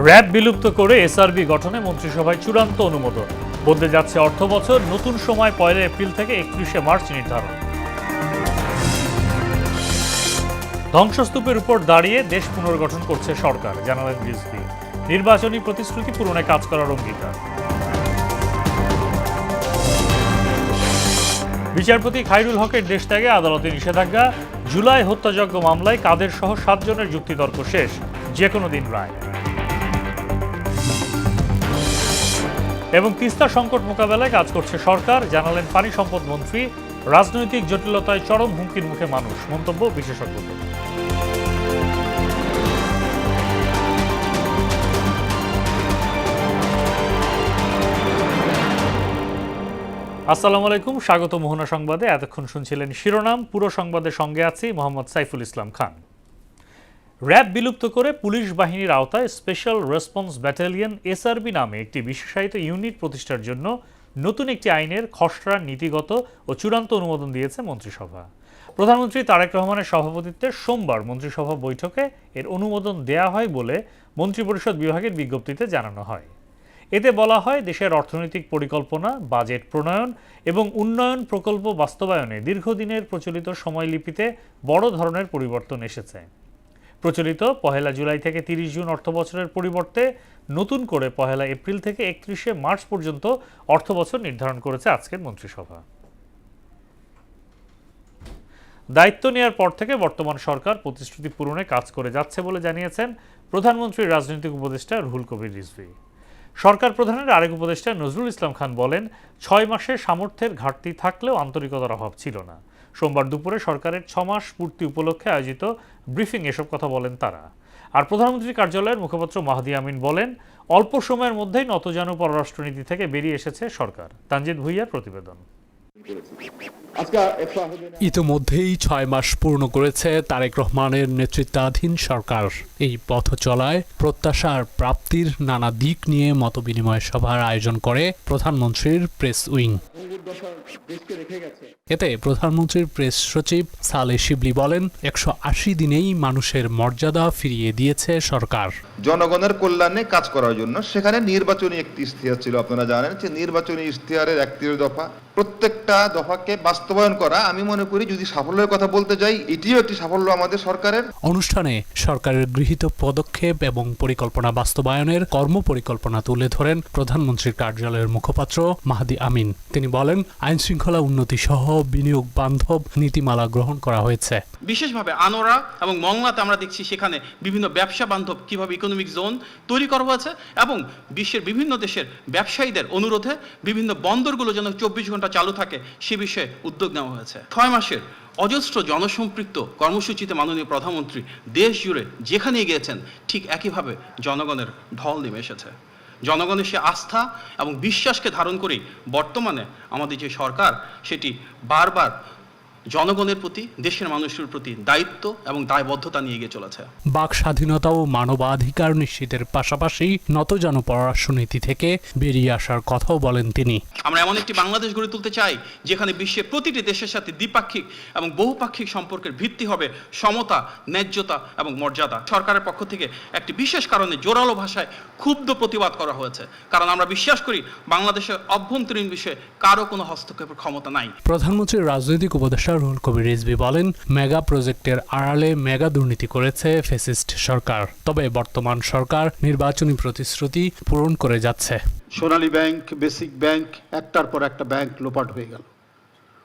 RAB বিলুপ্ত করে SRB গঠনে মন্ত্রিসভায় চূড়ান্ত অনুমোদন। বদলে যাচ্ছে অর্থবছর, নতুন সময় 1 এপ্রিল থেকে 31 মার্চ নির্ধারণ। ধ্বংসস্তূপের উপর দাঁড়িয়ে দেশ পুনর্গঠন করছে সরকার, জানালেন রিজভী। নির্বাচনী প্রতিশ্রুতি পূরণে কাজ করার অঙ্গীকার। বিচারপতি খায়রুল হকের দেশ ত্যাগে আদালতে নিষেধাজ্ঞা। জুলাই হত্যাযজ্ঞ মামলায় কাদের সহ 7 জনের যুক্তিতর্ক শেষ, যে কোনো দিন রায়। এবং তিস্তা সংকট মোকাবেলায় কাজ করছে সরকার, জানালেন পানি সম্পদ মন্ত্রী। রাজনৈতিক জটিলতায় চরম হুমকির মুখে মানুষ, মন্তব্য বিশেষজ্ঞদের। আসসালামু আলাইকুম, স্বাগত মোহনা সংবাদে। এতক্ষণ শুনছিলেন শিরোনাম, পুরো সংবাদের সঙ্গে আছি মোহাম্মদ সাইফুল ইসলাম খান। র্যাব বিলুপ্ত করে পুলিশ বাহিনীর আওতায় স্পেশাল রেসপন্স ব্যাটালিয়ন এসআরবি নামে একটি বিশেষায়িত ইউনিট প্রতিষ্ঠার জন্য নতুন একটি আইনের খসড়ার নীতিগত ও চূড়ান্ত অনুমোদন দিয়েছে মন্ত্রিসভা। প্রধানমন্ত্রী তারেক রহমানের সভাপতিত্বে সোমবার মন্ত্রিসভা বৈঠকে এর অনুমোদন দেয়া হয় বলে মন্ত্রিপরিষদ বিভাগের বিজ্ঞপ্তিতে জানানো হয়। এতে বলা হয়, দেশের অর্থনৈতিক পরিকল্পনা, বাজেট প্রণয়ন এবং উন্নয়ন প্রকল্প বাস্তবায়নে দীর্ঘদিনের প্রচলিত সময়লিপিতে বড় ধরনের পরিবর্তন এসেছে। প্রচলিত 1 জুলাই থেকে 30 জুন অর্থবছরের পরিবর্তে নতুন করে 1 এপ্রিল থেকে 31 মার্চ পর্যন্ত অর্থবছর নির্ধারণ করেছে আজকের মন্ত্রিসভা। দায়িত্ব নেওয়ার পর থেকে বর্তমান সরকার প্রতিশ্রুতি পূরণে কাজ করে যাচ্ছে বলে জানিয়েছেন প্রধানমন্ত্রীর রাজনৈতিক উপদেষ্টা রুহুল কবির রিজভী। সরকার প্রধানের আরেক উপদেষ্টা নজরুল ইসলাম খান বলেন, 6 মাসে সামর্থ্যের ঘাটতি থাকলেও আন্তরিকতার অভাব ছিল না। সোমবার দুপুরে সরকারের 6 মাস পূর্তি উপলক্ষে আয়োজিত ব্রিফিং এসব কথা বলেন তারা। আর প্রধানমন্ত্রীর কার্যালয়ের মুখপাত্র মাহদি আমিন বলেন, অল্প সময়ের মধ্যেই নতজানু পররাষ্ট্রনীতি থেকে বেরিয়ে এসেছে সরকার। তানজিদ ভুইয়ার প্রতিবেদন। ইতোমধ্যেই 6 মাস পূর্ণ করেছে তারেক রহমানের নেতৃত্বাধীন সরকার। এই পথ চলায় প্রত্যাশার প্রাপ্তির নানা দিক নিয়ে মতবিনিময় সভার আয়োজন করে প্রধানমন্ত্রীর প্রেস উইং। এতে প্রধানমন্ত্রীর প্রেস সচিব সালেহ শিবলি বলেন, 180 দিনেই মানুষের মর্যাদা ফিরিয়ে দিয়েছে সরকার। জনগণের কল্যাণে কাজ করার জন্য সেখানে নির্বাচনী একটি ইশতেহার ছিল। আপনারা জানেন যে নির্বাচনী ইশতেহারের 31 দফা, প্রত্যেকটা দফাকে বাস্তবায়ন করা, আমি মনে করি যদি সাফল্যের কথা বলতে যাই, এটিও একটি সাফল্য আমাদের সরকারের। অনুষ্ঠানে সরকারের গৃহীত পদক্ষেপ এবং পরিকল্পনা বাস্তবায়নের কর্মপরিকল্পনা তুলে ধরেন প্রধানমন্ত্রীর কার্যালয়ের মুখপাত্র মাহদি আমিন। তিনি বলেন, আইন শৃঙ্খলা উন্নতি সহ বিনিয়োগ বান্ধব নীতিমালা গ্রহণ করা হয়েছে। বিশেষভাবে আনোয়ারা এবং মংলাতে আমরা দেখছি সেখানে বিভিন্ন ব্যবসা বান্ধব কিভাবে ইকোনমিক জোন তৈরি করা হয়েছে এবং বিশ্বের বিভিন্ন দেশের ব্যবসায়ীদের অনুরোধে বিভিন্ন বন্দরগুলো যেন 24 ঘন্টা চালু থাকে সে বিষয়ে উদ্যোগ নেওয়া হয়েছে। 6 মাসের অজস্র জনসম্পৃক্ত কর্মসূচিতে মাননীয় প্রধানমন্ত্রী দেশ জুড়ে যেখানে গিয়েছেন ঠিক একইভাবে জনগণের ঢল নেমে এসেছে। জনগণের সে আস্থা এবং বিশ্বাসকে ধারণ করেই বর্তমানে আমাদের যে সরকার সেটি বারবার জনগণের প্রতি, দেশের মানুষের প্রতি দায়িত্ব এবং দায়বদ্ধতা নিয়ে এগিয়ে চলেছে। বাক স্বাধীনতা ও মানবাধিকার নিশ্চিতের পাশাপাশি নতজানু পররাষ্ট্রনীতি থেকে বেরিয়ে আসার কথাও বলেন তিনি। আমরা এমন একটি বাংলাদেশ গড়ে তুলতে চাই যেখানে বিশ্বের প্রতিটি দেশের সাথে দ্বিপাক্ষিক এবং বহুপাক্ষিক সম্পর্কের ভিত্তি হবে সমতা, ন্যায্যতা এবং মর্যাদা। সরকারের পক্ষ থেকে একটি বিশেষ কারণে জোরালো ভাষায় ক্ষুব্ধ প্রতিবাদ করা হয়েছে, কারণ আমরা বিশ্বাস করি বাংলাদেশের অভ্যন্তরীণ বিষয়ে কারো কোনো হস্তক্ষেপের ক্ষমতা নাই। প্রধানমন্ত্রীর রাজনৈতিক উপদেষ্টা রুহুল কবির রিজভী বলেন, মেগা প্রজেক্টের আড়ালে মেগা দুর্নীতি করেছে ফ্যাসিস্ট সরকার। তবে বর্তমান সরকার নির্বাচনী প্রতিশ্রুতি পূরণ করে যাচ্ছে। সোনালী ব্যাংক, বেসিক ব্যাংক, একটার পর একটা ব্যাংক লোপাট হয়ে গেল।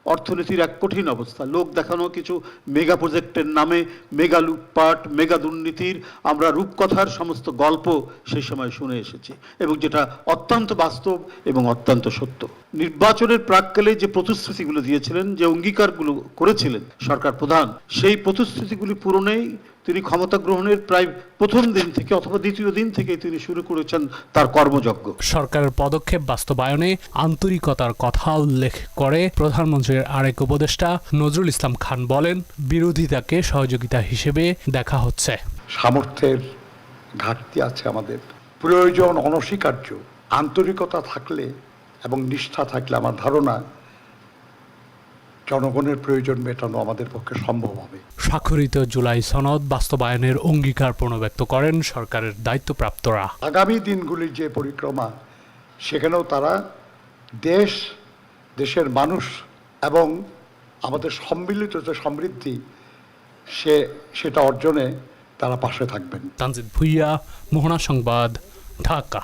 অর্থনীতির এক কঠিন অবস্থা। লোক দেখানো কিছু মেগা প্রজেক্টের নামে মেগা লুটপাট, মেগা দুর্নীতির আমরা রূপকথার সমস্ত গল্প সেই সময় শুনে এসেছি এবং যেটা অত্যন্ত বাস্তব এবং অত্যন্ত সত্য। নির্বাচনের প্রাক্কালে যে প্রতিশ্রুতিগুলো দিয়েছিলেন, যে অঙ্গীকারগুলো করেছিলেন সরকার প্রধান, সেই প্রতিশ্রুতিগুলি পূরণেই তিনি ক্ষমতা গ্রহণের প্রায় প্রথম দিন থেকে অথবা দ্বিতীয় দিন থেকে তিনি শুরু করেছেন তার কর্মযজ্ঞ। সরকারের পদক্ষেপ বাস্তবায়নে আন্তরিকতার কথা উল্লেখ করে প্রধানমন্ত্রীর আরেক উপদেষ্টা নজরুল ইসলাম খান বলেন, বিরোধিতাকে সহযোগিতা হিসেবে দেখা হচ্ছে। সামর্থ্যের ঘাটতি আছে আমাদের, প্রয়োজন অনস্বীকার্য। আন্তরিকতা থাকলে এবং নিষ্ঠা থাকলে আমার ধারণা জনগণের প্রয়োজন মেটানো আমাদের পক্ষে সম্ভব হবে। স্বাক্ষরিত জুলাই সনদ বাস্তবায়নের অঙ্গীকার পুনর্ব্যক্ত করেন সরকারের দায়িত্বপ্রাপ্তরা। আগামী দিনগুলির যে পরিক্রমা, সেখানেও তারা দেশের মানুষ এবং আমাদের সম্মিলিত যে সমৃদ্ধি সেটা অর্জনে তারা পাশে থাকবেন। তানজিদ ভুইয়া, মোহনা সংবাদ, ঢাকা।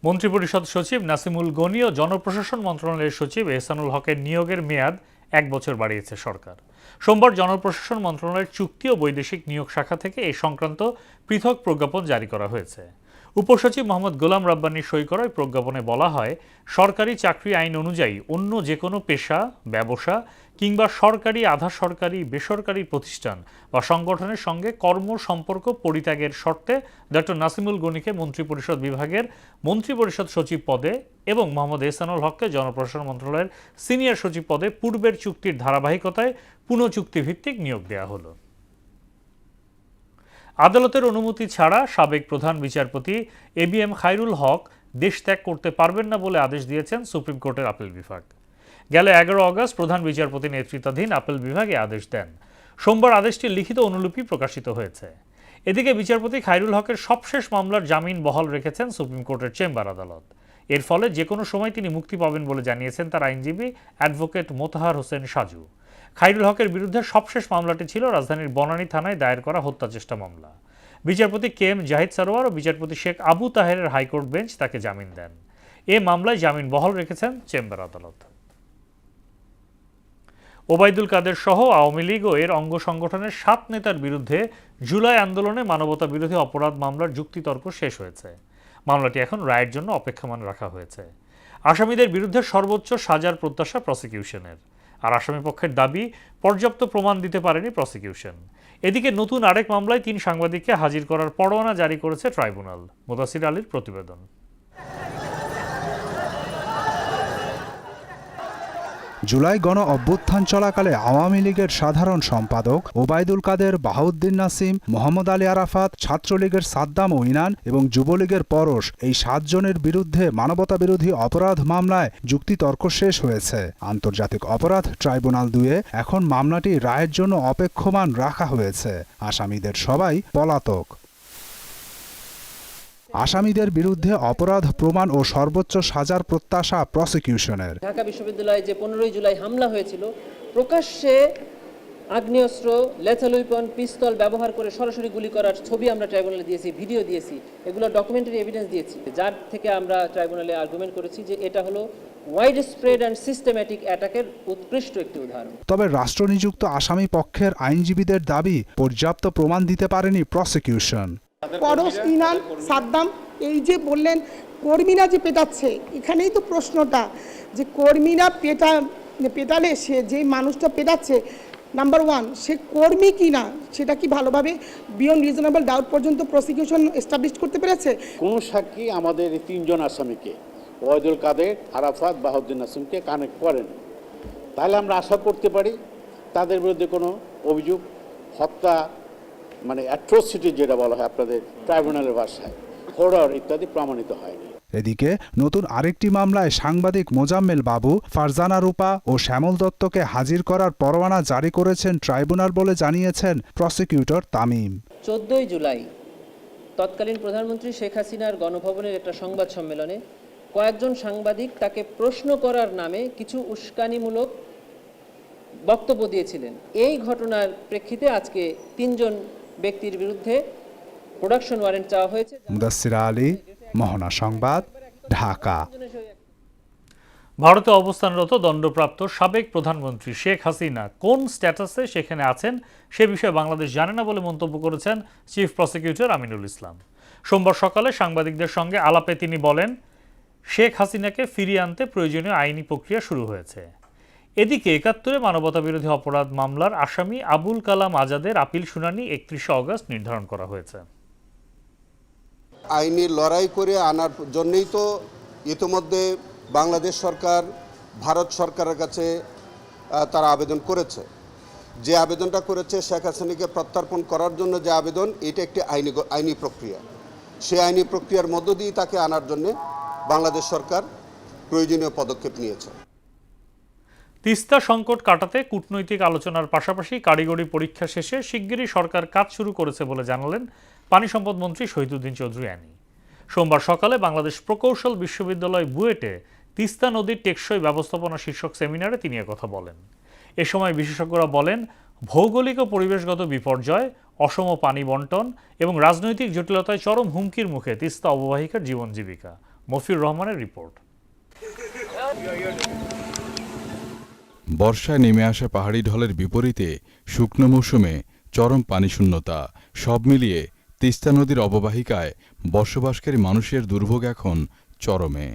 মন্ত্রিপরিষদ সচিব নাসিমুল গনি ও জনপ্রশাসন মন্ত্রণালয়ের সচিব এহসানুল হকের নিয়োগের মেয়াদ 1 বছর বাড়িয়েছে সরকার। সোমবার জনপ্রশাসন মন্ত্রণালয়ের চুক্তি ও বৈদেশিক নিয়োগ শাখা থেকে এই সংক্রান্ত পৃথক প্রজ্ঞাপন জারি করা হয়েছে। উপসচিব মোহাম্মদ গোলাম রাব্বানীর সই করা প্রজ্ঞাপনে বলা হয়, সরকারি চাকরি আইন অনুযায়ী অন্য যে কোনো পেশা, ব্যবসা কিংবা সরকারি, আধা সরকারি, বেসরকারি প্রতিষ্ঠান বা সংগঠনের সঙ্গে কর্ম সম্পর্ক পরিত্যাগের শর্তে ডক্টর নাসিমুল গনিকে মন্ত্রিপরিষদ বিভাগের মন্ত্রিপরিষদ সচিব পদে এবং মোহাম্মদ এহসানুল হককে জনপ্রশাসন মন্ত্রণালয়ের সিনিয়র সচিব পদে পূর্বের চুক্তির ধারাবাহিকতায় পুনঃচুক্তিভিত্তিক নিয়োগ দেওয়া হলো। আদালতের অনুমতি ছাড়া সাবেক প্রধান বিচারপতি ABM খায়রুল হক দেশ ত্যাগ করতে পারবেন না বলে আদেশ দিয়েছেন সুপ্রিম কোর্টের আপিল বিভাগ। গেল 11 আগস্ট প্রধান বিচারপতি নেতৃত্বাধীন আপিল বিভাগে আদেশ দেন। সোমবার আদেশটির লিখিত অনুলিপি প্রকাশিত হয়েছে। এদিকে বিচারপতি খায়রুল হকের সবশেষ মামলার জামিন বহাল রেখেছেন সুপ্রিম কোর্টের চেম্বার আদালত। এর ফলে যে কোনো সময় তিনি মুক্তি পাবেন বলে জানিয়েছেন তার আইনজীবী অ্যাডভোকেট মোতাহার হোসেন সাজু। খায়রুল হকের বিরুদ্ধে সবশেষ মামলাটি ছিল রাজধানীর বনানী থানায় দায়ের করা হত্যা চেষ্টা মামলা। বিচারপতি KM জাহিদ সারোয়ার ও বিচারপতি শেখ আবু তাহেরের হাইকোর্ট বেঞ্চ তাকে জামিন দেন। এ মামলায় জামিন বহাল রেখেছেন চেম্বার আদালত। ওবায়দুল কাদের সহ আওয়ামী লীগ ও এর অঙ্গ সংগঠনের 7 নেতার বিরুদ্ধে জুলাই আন্দোলনে মানবতা বিরোধী অপরাধ মামলার যুক্তিতর্ক শেষ হয়েছে। মামলাটি এখন রায়ের জন্য অপেক্ষমাণ রাখা হয়েছে। আসামিদের বিরুদ্ধে সর্বোচ্চ সাজার প্রত্যাশা প্রসিকিউশনের, আর আসামি পক্ষের দাবি পর্যাপ্ত প্রমাণ দিতে পারেনি প্রসিকিউশন। এদিকে নতুন আরেক মামলায় 3 সাংবাদিককে হাজির করার পরোয়ানা জারি করেছে ট্রাইব্যুনাল। মুদাসির আলীর প্রতিবেদন। জুলাই গণ অভ্যুত্থান চলাকালে আওয়ামী লীগের সাধারণ সম্পাদক ওবায়দুল কাদের, বাহাউদ্দিন নাসিম, মোহাম্মদ আলী আরাফাত, ছাত্রলীগের সাদ্দাম ও ইনান এবং যুবলীগের পরশ, এই 7 জনের বিরুদ্ধে মানবতা বিরোধী অপরাধ মামলায় যুক্তিতর্ক শেষ হয়েছে। আন্তর্জাতিক অপরাধ ট্রাইব্যুনাল 2-এ এখন মামলাটি রায়ের জন্য অপেক্ষমাণ রাখা হয়েছে। আসামিদের সবাই পলাতক। আসামিদের বিরুদ্ধে অপরাধ প্রমাণ ও সর্বোচ্চ সাজার প্রত্যাশা প্রসিকিউশনের। ঢাকা বিশ্ববিদ্যালয়ে যে 15 জুলাই হামলা হয়েছিল, প্রকাশ্যে আগ্নেয়াস্ত্র, লেথাল ওয়েপন, পিস্তল ব্যবহার করে সরাসরি গুলি করার ছবি আমরা ট্রাইব্যুনালে দিয়েছি, ভিডিও দিয়েছি, এগুলো ডকুমেন্টারি এভিডেন্স দিয়েছি, যার থেকে আমরা ট্রাইব্যুনালে আর্গুমেন্ট করেছি যে এটা হলো ওয়াইড স্প্রেড অ্যান্ড সিস্টেম্যাটিক অ্যাটাকের উৎকৃষ্ট একটি উদাহরণ। তবে রাষ্ট্রনিযুক্ত আসামি পক্ষের আইনজীবীদের দাবি পর্যাপ্ত প্রমাণ দিতে পারেনি প্রসিকিউশন। পরশ, ইনান, সাদ্দাম, এই যে বললেন কর্মীরা যে পেটাচ্ছে, এখানেই তো প্রশ্নটা যে কর্মীরা পেটালে সে যে মানুষটা পেটাচ্ছে, নাম্বার 1 সে কর্মী কি না সেটা কি ভালোভাবে বিয়ন্ড রিজনেবল ডাউট পর্যন্ত প্রসিকিউশন এস্টাবলিশ করতে পেরেছে? কোন সাক্ষী আমাদের এই 3 জন আসামিকে, ওবায়দুল কাদের, আরাফাত, বাহাউদ্দিন নাসিমকে কানেক্ট করেন? তাহলে আমরা আশা করতে পারি তাদের বিরুদ্ধে কোনো অভিযোগ, হত্যা মানে অ্যাট্রোসিটি যেটা বলা হয় আপনাদের ট্রাইব্যুনালের ভাষায়, হরর ইত্যাদি প্রমাণিত হয়নি। এদিকে নতুন আরেকটি মামলায় সাংবাদিক মোজাম্মেল বাবু, ফারজানা রূপা ও শ্যামল দত্তকে হাজির করার পরোয়ানা জারি করেছেন ট্রাইব্যুনাল বলে জানিয়েছেন প্রসিকিউটর তামিম। 14 জুলাই তৎকালীন প্রধানমন্ত্রী শেখ হাসিনার গণভবনের একটা সংবাদ সম্মেলনে কয়েকজন সাংবাদিক তাকে প্রশ্ন করার নামে কিছু উস্কানিমূলক বক্তব্য দিয়েছিলেন। এই ঘটনার প্রেক্ষিতে আজকে 3 জন ব্যক্তির বিরুদ্ধে প্রোডাকশন ওয়ারেন্ট চাওয়া হয়েছে। মুদাসসির আলী, মোহনা সংবাদ, ঢাকা। ভারতে অবস্থানরত দণ্ডপ্রাপ্ত সাবেক প্রধানমন্ত্রী শেখ হাসিনা কোন স্ট্যাটাসে সেখানে আছেন সে বিষয়ে বাংলাদেশ জানে না বলে মন্তব্য করেছেন চিফ প্রসিকিউটর আমিনুল ইসলাম। সোমবার সকালে সাংবাদিকদের সঙ্গে আলাপে তিনি বলেন, শেখ হাসিনাকে ফিরিয়ে আনতে প্রয়োজনীয় আইনি প্রক্রিয়া শুরু হয়েছে। এদিকে 71 মানবতা বিরোধী অপরাধ মামলার আসামি আবুল কালাম আজাদের আপিল শুনানি 31 আগস্ট নির্ধারণ করা হয়েছে। আইনি লড়াই করে আনার জন্যই তো ইতিমধ্যে বাংলাদেশ সরকার ভারত সরকারের কাছে তারা আবেদন করেছে। যে আবেদনটা করেছে শেখ হাসিনাকে প্রত্যর্পণ করার জন্য যে আবেদন, এটা একটি আইনি প্রক্রিয়া। সেই আইনি প্রক্রিয়ার মধ্য দিয়ে তাকে আনার জন্য বাংলাদেশ সরকার প্রয়োজনীয় পদক্ষেপ নিয়েছে। তিস্তা সংকট কাটাতে কূটনৈতিক আলোচনার পাশাপাশি কারিগরি পরীক্ষা শেষে শিগগিরই সরকার কাজ শুরু করেছে বলে জানালেন পানি সম্পদ মন্ত্রী শহীদুদ্দিন চৌধুরী অ্যানি। সোমবার সকালে বাংলাদেশ প্রকৌশল বিশ্ববিদ্যালয় বুয়েটে তিস্তা নদীর টেকসই ব্যবস্থাপনা শীর্ষক সেমিনারে তিনি কথা বলেন। এ সময় বিশেষজ্ঞরা বলেন, ভৌগোলিক ও পরিবেশগত বিপর্যয়, অসম পানি বন্টন এবং রাজনৈতিক জটিলতায় চরম হুমকির মুখে তিস্তা অববাহিকার জীবন জীবিকা। মফিউর রহমানের রিপোর্ট। বর্ষায় নেমে আসা পাহাড়ি ঢলের বিপরীতে শুকনো মৌসুমে চরম পানিশূন্যতা, সব মিলিয়ে তিস্তা নদীর অববাহিকায় বসবাসকারী মানুষের দুর্ভোগ এখন চরমে।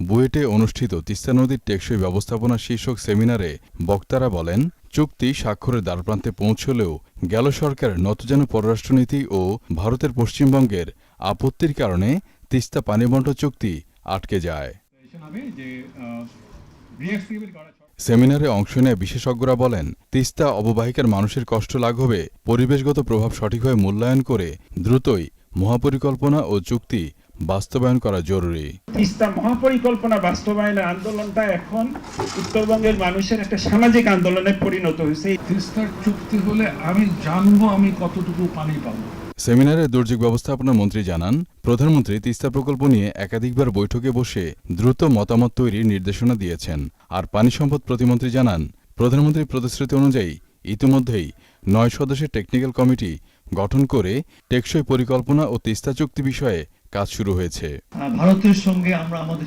বুয়েটে অনুষ্ঠিত তিস্তা নদীর টেকসই ব্যবস্থাপনা শীর্ষক সেমিনারে বক্তারা বলেন, চুক্তি স্বাক্ষরের দ্বারপ্রান্তে পৌঁছলেও গেল সরকারের নতজান পররাষ্ট্রনীতি ও ভারতের পশ্চিমবঙ্গের আপত্তির কারণে তিস্তা পানি বন্টন চুক্তি আটকে যায়। সেমিনারে অংশ নেয় বিশেষজ্ঞরা বলেন, তিস্তা অববাহিকার মানুষের কষ্ট লাঘবে পরিবেশগত প্রভাব সঠিকভাবে মূল্যায়ন করে দ্রুতই মহাপরিকল্পনা ও চুক্তি বাস্তবায়ন করা জরুরি। তিস্তা মহাপরিকল্পনা বাস্তবায়নের আন্দোলনটা এখন উত্তরবঙ্গের মানুষের একটা সামাজিক আন্দোলনে পরিণত হয়েছে। তিস্তার চুক্তি হলে আমি জানবো আমি কতটুকু পানি পাবো। সেমিনারে দুর্যোগ ব্যবস্থাপনা মন্ত্রী জানান, প্রধানমন্ত্রী তিস্তা প্রকল্প নিয়ে একাধিকবার বৈঠকে বসে দ্রুত মতামত তৈরির নির্দেশনা দিয়েছেন। আর পানি সম্পদ প্রতিমন্ত্রী জানান, প্রধানমন্ত্রীর প্রতিশ্রুতি অনুযায়ী ইতিমধ্যেই ৯ সদস্যের টেকনিক্যাল কমিটি গঠন করে টেকসই পরিকল্পনা ও তিস্তা চুক্তি বিষয়ে কাজ শুরু হয়েছে। ভারতের সঙ্গে আমরা আমাদের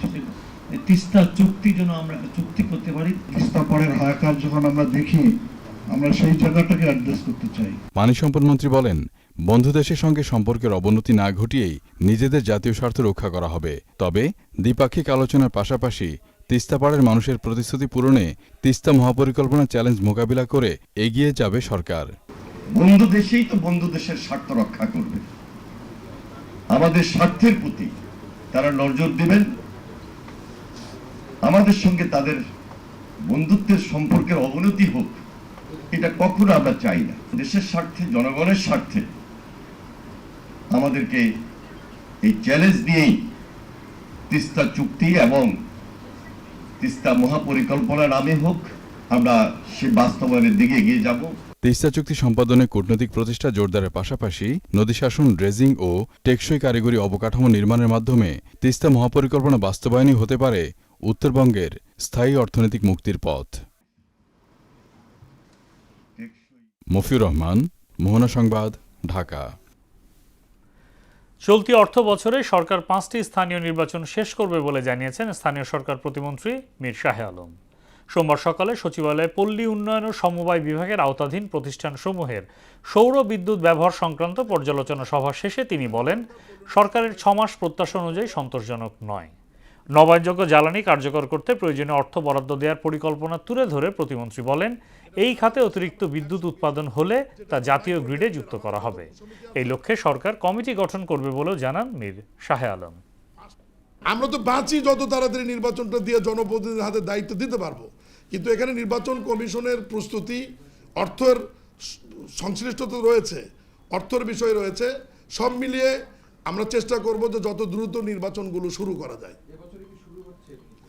তিস্তা চুক্তি যেন আমরা চুক্তি করতে পারি। তিস্তা পরের হায়াকার যখন আমরা দেখি, আমরা সেই জায়গাটাকে অ্যাড্রেস করতে চাই। পানি সম্পদ মন্ত্রী বলেন, বন্ধু দেশের সঙ্গে সম্পর্কের অবনতি না ঘটিয়েই নিজেদের জাতীয় স্বার্থ রক্ষা করা হবে। তবে দ্বিপাক্ষিক আলোচনার পাশাপাশি তিস্তা পাড়ের মানুষের প্রতিশ্রুতি পূরণে তিস্তা মহাপরিকল্পনা চ্যালেঞ্জ মোকাবিলা করে এগিয়ে যাবে সরকার। বন্ধু দেশেই তো বন্ধু দেশের স্বার্থ রক্ষা করবে। আমাদের স্বার্থের প্রতি তারা নজর দেবেন। আমাদের সঙ্গে তাদের বন্ধুত্বের সম্পর্কের অবনতি হোক, এটা কখনো আমরা চাই না। দেশের স্বার্থে, জনগণের স্বার্থে আমাদেরকে এই চ্যালেঞ্জ নিয়েই তিস্তা চুক্তি এবং তিস্তা মহাপরিকল্পনা নামে হোক, আমরা সে বাস্তবায়নের দিকে এগিয়ে যাব। তিস্তা চুক্তি সম্পাদনে কূটনৈতিক প্রচেষ্টা জোরদারের পাশাপাশি নদী শাসন, ড্রেজিং ও টেকসই কারিগরি অবকাঠামো নির্মাণের মাধ্যমে তিস্তা মহাপরিকল্পনা বাস্তবায়নই হতে পারে উত্তরবঙ্গের স্থায়ী অর্থনৈতিক মুক্তির পথ। মফিউর রহমান, মোহনা সংবাদ, ঢাকা। চলতি অর্থ বছরে সরকার 5টি স্থানীয় নির্বাচন শেষ করবে বলে জানিয়েছেন স্থানীয় সরকার প্রতিমন্ত্রী মীর শাহে আলম। সোমবার সকালে সচিবালয়ে পল্লী উন্নয়ন ও সমবায় বিভাগের আওতাধীন প্রতিষ্ঠানসমূহের সৌর বিদ্যুৎ ব্যবহার সংক্রান্ত পর্যালোচনা সভা শেষে তিনি বলেন, সরকারের 6 মাস প্রত্যাশা অনুযায়ী সন্তোষজনক নয়। নবায়নযোগ্য জ্বালানি কার্যকর করতে প্রয়োজনীয় অর্থ বরাদ্দ দেওয়ার পরিকল্পনা তুলে ধরে প্রতিমন্ত্রী বলেন, এই খাতে অতিরিক্ত বিদ্যুৎ উৎপাদন হলে তা জাতীয় গ্রিডে যুক্ত করা হবে। এই লক্ষ্যে সরকার কমিটি গঠন করবে বলেও জানান মীর শাহে আলম। আমরা তো বাঁচি যত তাড়াতাড়ি নির্বাচনটা দিয়ে জনপ্রতিনিধিদের হাতে দায়িত্ব দিতে পারবো, কিন্তু এখানে নির্বাচন কমিশনের প্রস্তুতি, অর্থের সংশ্লিষ্টতা রয়েছে, অর্থের বিষয় রয়েছে, সব মিলিয়ে আমরা চেষ্টা করব যে যত দ্রুত নির্বাচনগুলো শুরু করা যায়।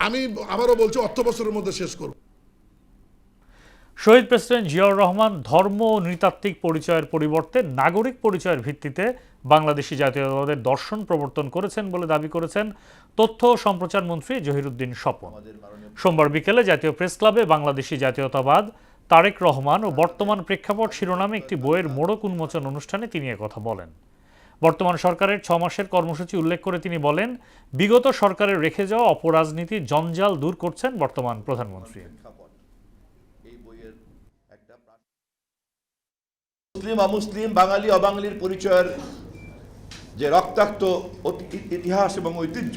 আমি আবারও বলছি, অর্থ বছরের মধ্যে শেষ করব। শহীদ প্রেসিডেন্ট জিয়াউর রহমান ধর্ম ও নৃতাত্ত্বিক পরিচয়ের পরিবর্তে নাগরিক পরিচয়ের ভিত্তিতে বাংলাদেশি জাতীয়তাবাদের দর্শন প্রবর্তন করেছেন বলে দাবি করেছেন তথ্য ও সম্প্রচার মন্ত্রী জহিরুদ্দিন স্বপন। সোমবার বিকেলে জাতীয় প্রেস ক্লাবে বাংলাদেশি জাতীয়তাবাদ, তারেক রহমান ও বর্তমান প্রেক্ষাপট শিরোনামে একটি বইয়ের মোড়ক উন্মোচন অনুষ্ঠানে তিনি কথা বলেন। বর্তমান সরকারের 6 মাসের কর্মসূচি উল্লেখ করে তিনি বলেন, বিগত সরকারের রেখে যাওয়া অপরাজনীতির জঞ্জাল দূর করছেন বর্তমান প্রধানমন্ত্রী। মুসলিম অমুসলিম, বাঙালি অবাঙালির পরিচয়ের যে রক্তাক্ত ইতিহাস এবং ঐতিহ্য,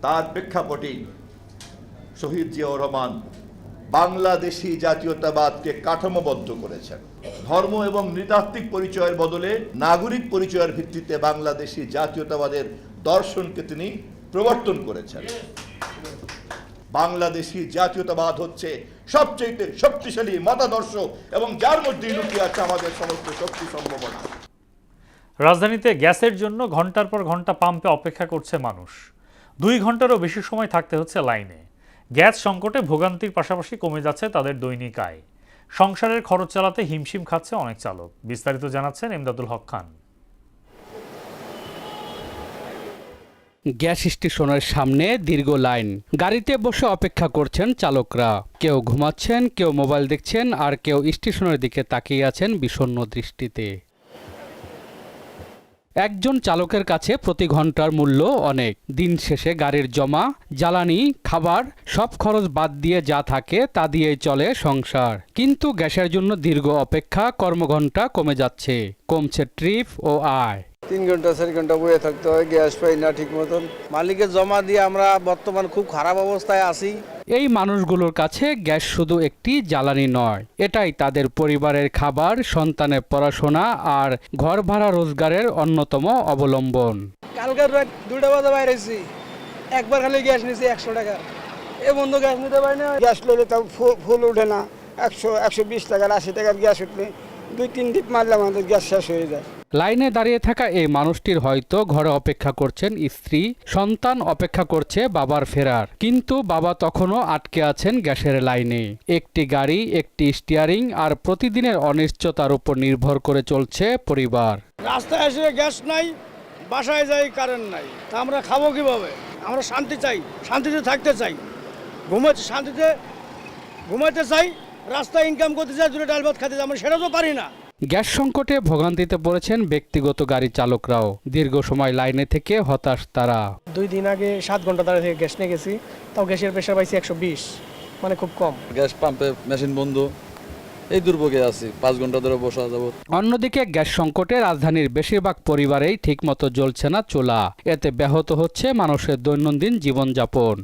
তার প্রেক্ষাপটে শহীদ জিয়াউর রহমান বাংলাদেশি জাতীয়তাবাদকে কাঠামোবদ্ধ করেছেন। ধর্ম এবং নৃতাত্ত্বিক পরিচয়ের বদলে নাগরিক পরিচয়ের ভিত্তিতে বাংলাদেশি জাতীয়তাবাদের দর্শনকে তিনি প্রবর্তন করেছেন। বাংলাদেশি জাতীয়তাবাদ হচ্ছে সবচেয়ে শক্তিশালী মতাদর্শ এবং যার মধ্যে লুকিয়ে আছে আমাদের সমস্ত শক্তি সম্ভাবনা। রাজধানীতে গ্যাসের জন্য ঘন্টার পর ঘন্টা পাম্পে অপেক্ষা করছে মানুষ। 2 ঘন্টারও বেশি সময় থাকতে হচ্ছে লাইনে। গ্যাস সংকটে ভোগান্তির পাশাপাশি কমে যাচ্ছে তাদের দৈনিক আয়। সংসারের খরচ চালাতে হিমশিম খাচ্ছে অনেক চালক। বিস্তারিত জানাচ্ছেন এমদাদুল হক খান। গ্যাস স্টেশনের সামনে দীর্ঘ লাইন, গাড়িতে বসে অপেক্ষা করছেন চালকরা। কেউ ঘুমাচ্ছেন, কেউ মোবাইল দেখছেন, আর কেউ স্টেশনের দিকে তাকিয়ে আছেন বিষণ্ণ দৃষ্টিতে। একজন চালকের কাছে প্রতি ঘন্টার মূল্য অনেক। দিন শেষে গাড়ির জমা, জ্বালানি, খাবার সব খরচ বাদ দিয়ে যা থাকে তা দিয়েই চলে সংসার। কিন্তু গ্যাসের জন্য দীর্ঘ অপেক্ষা, কর্মঘণ্টা কমে যাচ্ছে, কমছে ট্রিপ ও আয়। 3 ঘন্টা 4 ঘন্টা বয়ে থাকতে হয়, গ্যাস পাই না ঠিক মতন। মালিকের জমা দিয়ে আমরা বর্তমান খুব খারাপ অবস্থায় আছি। এই মানুষগুলোর কাছে গ্যাস শুধু একটি জ্বালানি নয়, এটাই তাদের পরিবারের খাবার, সন্তানের পড়াশোনা আর ঘর ভাড়া রোজগারের অন্যতম অবলম্বন। কালকের রাত 2টা বাজে বাইরেছি, একবার খালি গ্যাস নিয়েছি 100 টাকা। এ বন্ধ গ্যাস নিতে পারি না। গ্যাস লইলে তাও ফুল ওঠে না। 100-120 টাকার 80 টাকার গ্যাস উঠলে 2-3 ডিপ মারলে আমাদের গ্যাস শেষ হয়ে যায়। লাইনে দাঁড়িয়ে থাকা এই মানুষটির হয়তো ঘরে অপেক্ষা করছেন স্ত্রী, সন্তান অপেক্ষা করছে বাবার ফেরার, কিন্তু বাবা তখনও আটকে আছেন গ্যাসের লাইনে। একটি গাড়ি, একটি স্টিয়ারিং আর প্রতিদিনের অনিশ্চয়তার উপর নির্ভর করে চলছে পরিবার। রাস্তায় এসে গ্যাস নাই, বাসায় যাই কারেন্ট নাই, তা আমরা খাবো কিভাবে? আমরা শান্তি চাই, শান্তিতে থাকতে চাই, শান্তিতে ঘুমাইতে চাই, রাস্তায় ইনকাম করতে চাই, 2 ডাল ভাত খেতে চাই, আমরা সেটা তো পারি না। গ্যাস সংকটে ভোগান্তিতে পড়েছেন ব্যক্তিগত গাড়ি চালকরাও। দীর্ঘ সময় লাইনে থেকে হতাশ তারা। 2 দিন আগে 7 ঘন্টা দাঁড়িয়ে থেকে গ্যাস নিয়ে গেছি, তাও গ্যাসের প্রেশার পাইছি 120, মানে খুব কম। গ্যাস পাম্পে মেশিন বন্ধ, এই দুর্ভোগে আছি, 5 ঘন্টা ধরে বসা যাব। অন্যদিকে গ্যাস সংকটে রাজধানীর বেশিরভাগ পরিবারেই ঠিকমতো জ্বলছে না চুলা। এতে ব্যাহত হচ্ছে মানুষের দৈনন্দিন জীবনযাপন।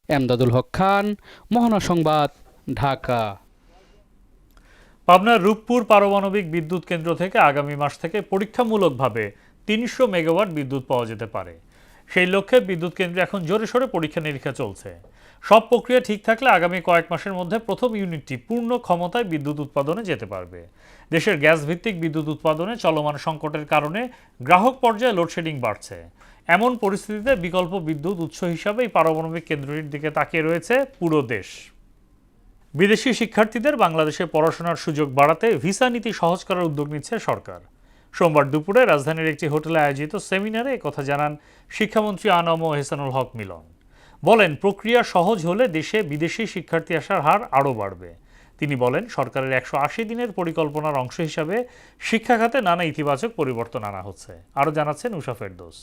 এমদাদুল হক খান, মোহনা সংবাদ, ঢাকা। পাবনার রূপপুর পারমাণবিক বিদ্যুৎ কেন্দ্র থেকে আগামী মাস থেকে পরীক্ষামূলকভাবে 300 মেগাওয়াট বিদ্যুৎ পাওয়া যেতে পারে। সেই লক্ষ্যে বিদ্যুৎ কেন্দ্রে এখন জোরে সোরে পরীক্ষা নিরীক্ষা চলছে। সব প্রক্রিয়া ঠিক থাকলে আগামী কয়েক মাসের মধ্যে প্রথম ইউনিটটি পূর্ণ ক্ষমতায় বিদ্যুৎ উৎপাদনে যেতে পারবে। দেশের গ্যাস ভিত্তিক বিদ্যুৎ উৎপাদনে চলমান সংকটের কারণে গ্রাহক পর্যায়ে লোডশেডিং বাড়ছে। এমন পরিস্থিতিতে বিকল্প বিদ্যুৎ উৎস হিসাবে এই পারমাণবিক কেন্দ্রটির দিকে তাকিয়ে রয়েছে পুরো দেশ। বিদেশি শিক্ষার্থীদের বাংলাদেশে পড়াশোনার সুযোগ বাড়াতে ভিসা নীতি সহজ করার উদ্যোগ নিচ্ছে সরকার। সোমবার দুপুরে রাজধানীর একটি হোটেলে আয়োজিত সেমিনারে একথা জানান শিক্ষামন্ত্রী আনম এহসানুল হক মিলন। বলেন, প্রক্রিয়া সহজ হলে দেশে বিদেশি শিক্ষার্থী আসার হার আরও বাড়বে। তিনি বলেন, সরকারের 180 দিনের পরিকল্পনার অংশ হিসাবে শিক্ষা খাতে নানা ইতিবাচক পরিবর্তন আনা হচ্ছে। আরও জানাচ্ছেন উষা ফেরদৌস।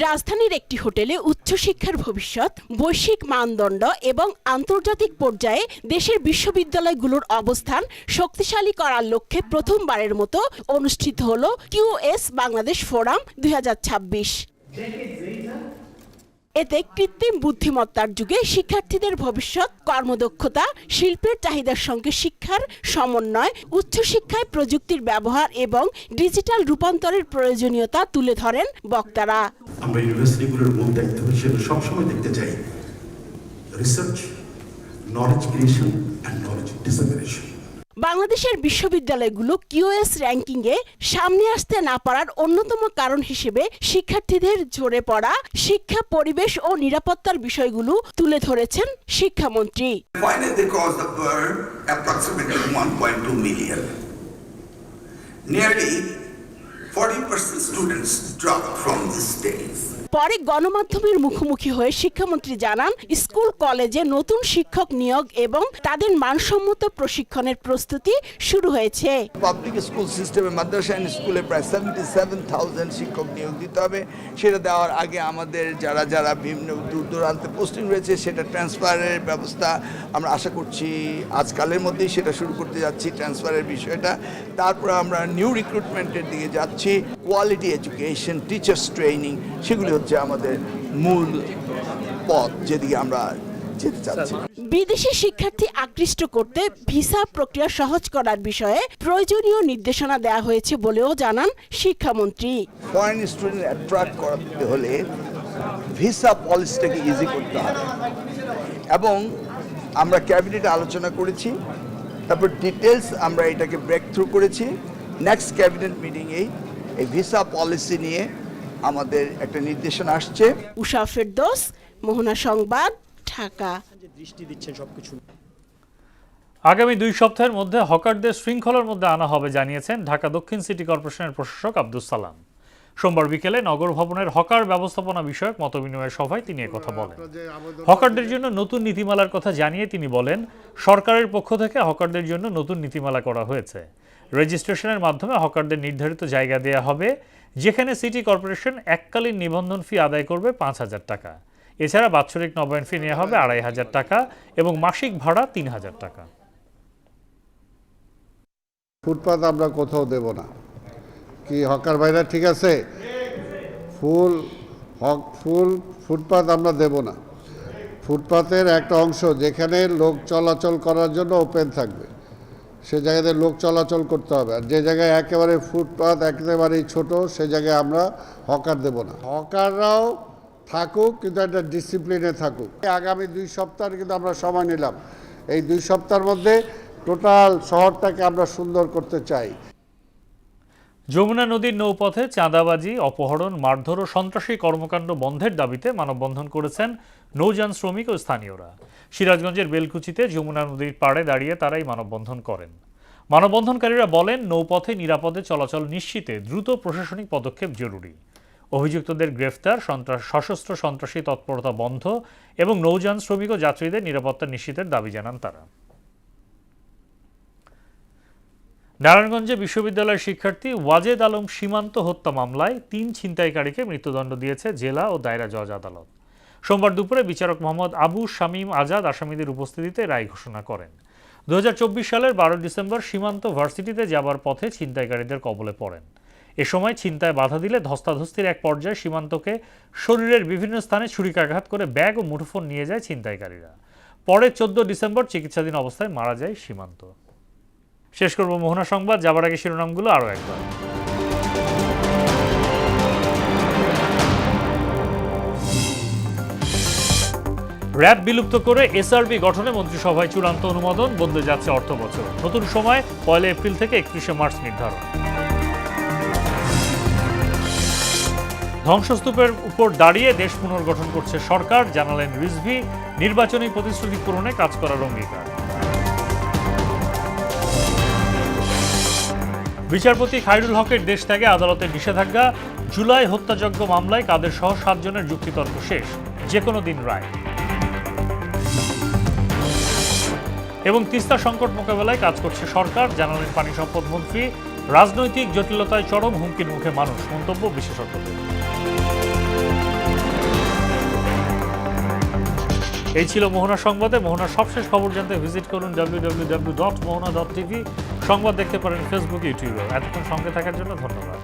রাজধানীর একটি হোটেলে উচ্চশিক্ষার ভবিষ্যৎ, বৈশ্বিক মানদণ্ড এবং আন্তর্জাতিক পর্যায়ে দেশের বিশ্ববিদ্যালয়গুলোর অবস্থান শক্তিশালী করার লক্ষ্যে প্রথমবারের মতো অনুষ্ঠিত হলো QS বাংলাদেশ ফোরাম 2026। এতে কৃত্রিম বুদ্ধিমত্তার যুগে শিক্ষার্থীদের ভবিষ্যৎ, কর্মদক্ষতা, শিল্পের চাহিদার সঙ্গে শিক্ষার সমন্বয়, উচ্চশিক্ষায় প্রযুক্তির ব্যবহার এবং ডিজিটাল রূপান্তরের প্রয়োজনীয়তা তুলে ধরেন বক্তারা। আমরা ইউনিভার্সিটিগুলোর মূল দায়িত্ব হিসেবে সবসময় দেখতে চাই research, knowledge creation and knowledge dissemination. বাংলাদেশের বিশ্ববিদ্যালয়গুলো QS র্যাঙ্কিংয়ে সামনে আসতে না পারার অন্যতম কারণ হিসেবে শিক্ষার্থীদের ঝরে পড়া শিক্ষা পরিবেশ ও নিরাপত্তার বিষয়গুলো তুলে ধরেছেন শিক্ষামন্ত্রী। Finally, they caused the burn approximately 1.2 million. Nearly 40% students dropped from these days. পরে গণমাধ্যমের মুখোমুখি হয়ে শিক্ষামন্ত্রী জানান, স্কুল কলেজে নতুন শিক্ষক নিয়োগ এবং তাদের মানসম্মত প্রশিক্ষণের প্রস্তুতি শুরু হয়েছে। পাবলিক স্কুল সিস্টেমে মাদ্রাসা স্কুলে প্রায় 77,000 শিক্ষক নিয়োগ দিতে হবে। সেটা দেওয়ার আগে আমাদের যারা বিভিন্ন দূর দূরান্তে পোস্টিং রয়েছে সেটা ট্রান্সফারের ব্যবস্থা আমরা আশা করছি আজকালের মধ্যেই সেটা শুরু করতে যাচ্ছি, ট্রান্সফারের বিষয়টা। তারপর আমরা নিউ রিক্রুটমেন্টের দিকে যাচ্ছি। কোয়ালিটি এডুকেশন, টিচার্স ট্রেনিং, সেগুলি হচ্ছে আমাদের মূল পথ যেদিকে আমরা যেতে চাচ্ছি। বিদেশি শিক্ষার্থী আকৃষ্ট করতে ভিসা প্রক্রিয়া সহজ করার বিষয়ে প্রয়োজনীয় নির্দেশনা দেওয়া হয়েছে বলেও জানান শিক্ষামন্ত্রী। ফরেন স্টুডেন্ট অ্যাট্রাক্ট করাতে হলে ভিসা পলিসিটাকে ইজি করতে হবে এবং আমরা ক্যাবিনেটে আলোচনা করেছি, তারপর ডিটেলস আমরা এটাকে ব্রেক থ্রু করেছি। নেক্সট ক্যাবিনেট মিটিংয়েই এই ভিসা পলিসি নিয়ে আমাদের একটা নির্দেশনা আসছে। উষা ফেরদৌস, মোহনা সংবাদ, ঢাকা। আগামী 2 সপ্তাহের মধ্যে হকারদের শৃঙ্খলার মধ্যে আনা হবে জানিয়েছেন ঢাকা দক্ষিণ সিটি কর্পোরেশনের প্রশাসক আব্দুস সালাম। সোমবার বিকেলে নগর ভবনের হকার ব্যবস্থাপনা বিষয়ক মতবিনিময় সভায় তিনি একথা বলেন। হকারদের জন্য নতুন নীতিমালার কথা জানিয়ে তিনি বলেন, সরকারের পক্ষ থেকে হকারদের জন্য নতুন নীতিমালা করা হয়েছে। রেজিস্ট্রেশনের মাধ্যমে হকারদের নির্ধারিত জায়গা দেয়া হবে, যেখানে সিটি কর্পোরেশন এককালীন নিবন্ধন ফি আদায় করবে 5,000 টাকা। এছাড়া বাৎসরিক নবায়ন ফি নেওয়া হবে 2,500 টাকা এবং মাসিক ভাড়া 3,000 টাকা। ফুটপাত আমরা কোথাও দেব না। কি হকার ভাইরা ঠিক আছে? ফুল ফুটপাত আমরা দেব না। ফুটপাতের একটা অংশ যেখানে লোক চলাচল করার জন্য ওপেন থাকবে, সে জায়গাতে লোক চলাচল করতে হবে। আর যে জায়গায় একেবারে ফুটপাত একেবারেই ছোট, সে জায়গায় আমরা হকার দেব না। হকাররাও থাকুক, কিন্তু একটা ডিসিপ্লিনে থাকুক। আগামী 2 সপ্তাহ কিন্তু আমরা সময় নিলাম। এই 2 সপ্তাহের মধ্যে টোটাল শহরটাকে আমরা সুন্দর করতে চাই। যমুনা নদীর নৌপথে চাঁদাবাজি, অপহরণ, মারধর ও সন্ত্রাসী কর্মকাণ্ড বন্ধের দাবিতে মানববন্ধন করেছেন নৌযান শ্রমিক ও স্থানীয়রা। সিরাজগঞ্জের বেলকুচিতে যমুনা নদীর পাড়ে দাঁড়িয়ে তারাই মানববন্ধন করেন। মানববন্ধনকারীরা বলেন, নৌপথে নিরাপদে চলাচল নিশ্চিতে দ্রুত প্রশাসনিক পদক্ষেপ জরুরি। অভিযুক্তদের গ্রেফতার, সশস্ত্র সন্ত্রাসী তৎপরতা বন্ধ এবং নৌযান শ্রমিক ও যাত্রীদের নিরাপত্তা নিশ্চিতের দাবি জানান তারা। নারায়ণগঞ্জে বিশ্ববিদ্যালয়ের শিক্ষার্থী ওয়াজেদ আলম সীমান্ত হত্যা মামলায় 3 ছিনতাইকারীকে মৃত্যুদণ্ড দিয়েছে জেলা ও দায়রা জজ আদালত। সোমবার দুপুরে বিচারক মোহাম্মদ আবু শামীম আজাদ আসামিদের উপস্থিতিতে রায় ঘোষণা করেন। 2024 সালের 12 ডিসেম্বর সীমান্ত ভার্সিটিতে যাবার পথে ছিনতাইকারীদের কবলে পড়েন। এ সময় ছিনতায় বাধা দিলে ধস্তাধস্তির এক পর্যায়ে সীমান্তকে শরীরের বিভিন্ন স্থানে ছুরিকাঘাত করে ব্যাগ ও মুঠোফোন নিয়ে যায় ছিনতাইকারীরা। পরে 14 ডিসেম্বর চিকিৎসাধীন অবস্থায় মারা যায় সীমান্ত। শেষ করব মোহনা সংবাদ, যাবার আগে শিরোনামগুলো আরও একবার। র্যাব বিলুপ্ত করে এসআরবি গঠনে মন্ত্রিসভায় চূড়ান্ত অনুমোদন, বদলে যাচ্ছে অর্থ বছর। নতুন সময় 1 এপ্রিল থেকে 31 মার্চ নির্ধারণ। ধ্বংসস্তূপের উপর দাঁড়িয়ে দেশ পুনর্গঠন করছে সরকার, জানালেন রিজভী। নির্বাচনী প্রতিশ্রুতি পূরণে কাজ করার অঙ্গীকার। বিচারপতি খায়রুল হকের দেশ ত্যাগে আদালতের নিষেধাজ্ঞা। জুলাই হত্যাযজ্ঞ মামলায় কাদের সহ 7 জনের যুক্তিতর্ক শেষ, যে কোনো দিন রায়। এবং তিস্তা সংকট মোকাবেলায় কাজ করছে সরকার, জানালেন পানি সম্পদ মন্ত্রী। রাজনৈতিক জটিলতায় চরম হুমকির মুখে মানুষ, মন্তব্য বিশেষজ্ঞদের। এই ছিল মোহনা সংবাদে। মোহনার সবশেষ খবর জানতে ভিজিট করুন www.mohana.tv। সংবাদ দেখতে পারেন ফেসবুক, ইউটিউবে। এতক্ষণ সঙ্গে থাকার জন্য ধন্যবাদ।